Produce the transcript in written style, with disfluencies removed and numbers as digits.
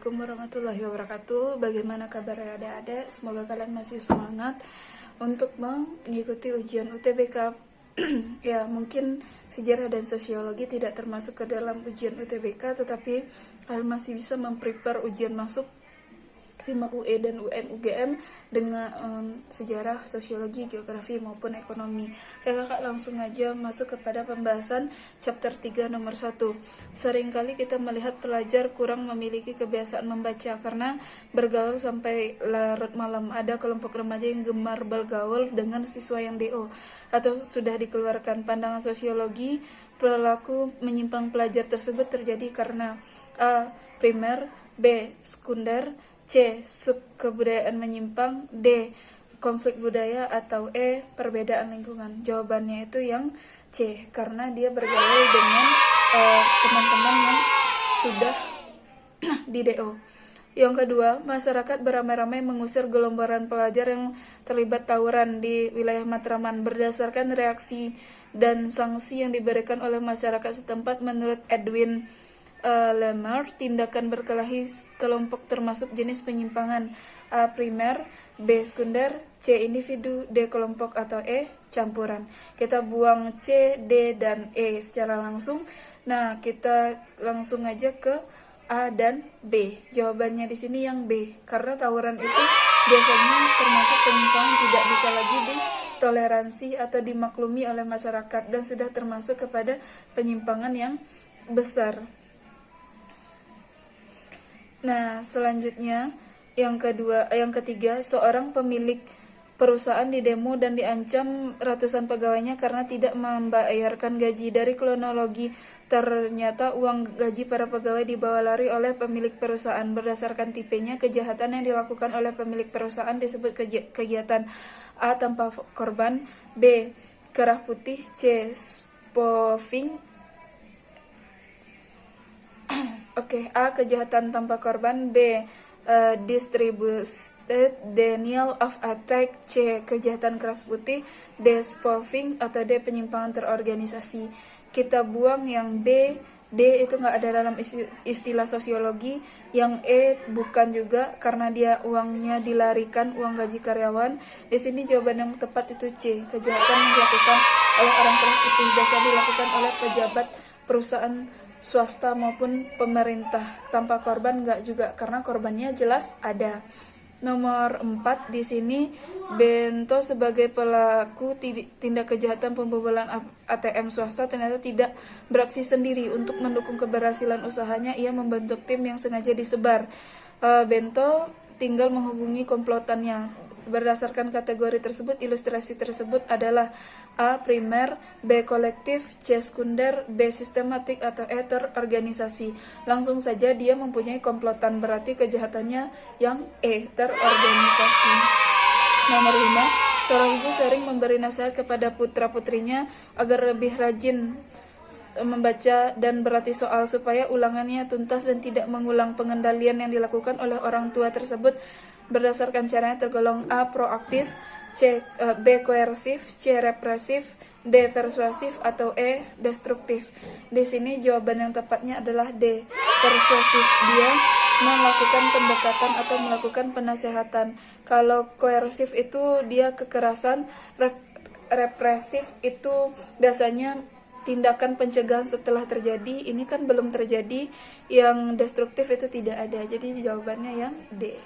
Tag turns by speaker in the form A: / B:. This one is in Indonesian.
A: Assalamualaikum warahmatullahi wabarakatuh. Bagaimana kabar adik-adik? Semoga kalian masih semangat untuk mengikuti ujian UTBK. Ya, mungkin sejarah dan sosiologi tidak termasuk ke dalam ujian UTBK, tetapi kalian masih bisa memprepare ujian masuk SIMAK UE dan UM-UGM dengan sejarah, sosiologi, geografi maupun ekonomi. Kakak langsung aja masuk kepada pembahasan chapter 3 nomor 1. Seringkali kita melihat pelajar kurang memiliki kebiasaan membaca karena bergaul sampai larut malam. Ada kelompok remaja yang gemar bergaul dengan siswa yang DO atau sudah dikeluarkan. Pandangan sosiologi, perilaku menyimpang pelajar tersebut terjadi karena A. Primer, B. Sekunder, C. Subkebudayaan menyimpang, D. Konflik budaya, atau E. Perbedaan lingkungan. Jawabannya itu yang C, karena dia bergaul dengan teman-teman yang sudah di DO. Yang kedua, masyarakat beramai-ramai mengusir gelombaran pelajar yang terlibat tawuran di wilayah Matraman. Berdasarkan reaksi dan sanksi yang diberikan oleh masyarakat setempat, menurut Edwin Lemmer, tindakan berkelahi kelompok termasuk jenis penyimpangan. A. Primer, B. Sekunder, C. Individu, D. Kelompok, atau E. Campuran. Kita buang C, D, dan E secara langsung. Nah, kita langsung aja ke A dan B. Jawabannya di sini yang B, karena tawuran itu biasanya termasuk penyimpangan, tidak bisa lagi ditoleransi atau dimaklumi oleh masyarakat dan sudah termasuk kepada penyimpangan yang besar. Nah, selanjutnya yang ketiga, seorang pemilik perusahaan didemo dan diancam ratusan pegawainya karena tidak membayarkan gaji. Dari kronologi, ternyata uang gaji para pegawai dibawa lari oleh pemilik perusahaan. Berdasarkan tipenya, kejahatan yang dilakukan oleh pemilik perusahaan disebut kegiatan A. Tanpa korban, B. Kerah putih, C. Spoofing. A. Kejahatan tanpa korban, B. Distributed denial of attack, C. Kejahatan keras putih, D. Spoofing, atau D. Penyimpangan terorganisasi. Kita buang yang B. D itu nggak ada dalam istilah sosiologi. Yang E bukan juga karena dia uangnya dilarikan, uang gaji karyawan. Di sini jawaban yang tepat itu C. Kejahatan yang dilakukan oleh orang kerah putih biasanya dilakukan oleh pejabat perusahaan swasta maupun pemerintah. Tanpa korban enggak juga, karena korbannya jelas ada. Nomor 4 di sini, Bento sebagai pelaku tindak kejahatan pembobolan ATM swasta ternyata tidak beraksi sendiri. Untuk mendukung keberhasilan usahanya, ia membentuk tim yang sengaja disebar. Bento tinggal menghubungi komplotannya. Berdasarkan kategori tersebut, ilustrasi tersebut adalah A. Primer, B. Kolektif, C. Sekunder, B. Sistematik, atau E. Terorganisasi. Langsung saja dia mempunyai komplotan, berarti kejahatannya yang E. Terorganisasi. Nomor 5, seorang ibu sering memberi nasihat kepada putra-putrinya agar lebih rajin membaca dan berarti soal supaya ulangannya tuntas dan tidak mengulang. Pengendalian yang dilakukan oleh orang tua tersebut berdasarkan caranya tergolong A. Proaktif, B. Koersif, C. Represif, D. Persuasif, atau E. Destruktif. Di sini jawaban yang tepatnya adalah D. Persuasif. Dia melakukan pendekatan atau melakukan penasehatan. Kalau koersif itu dia kekerasan, represif itu biasanya tindakan pencegahan setelah terjadi. Ini kan belum terjadi. Yang destruktif itu tidak ada. Jadi jawabannya yang D.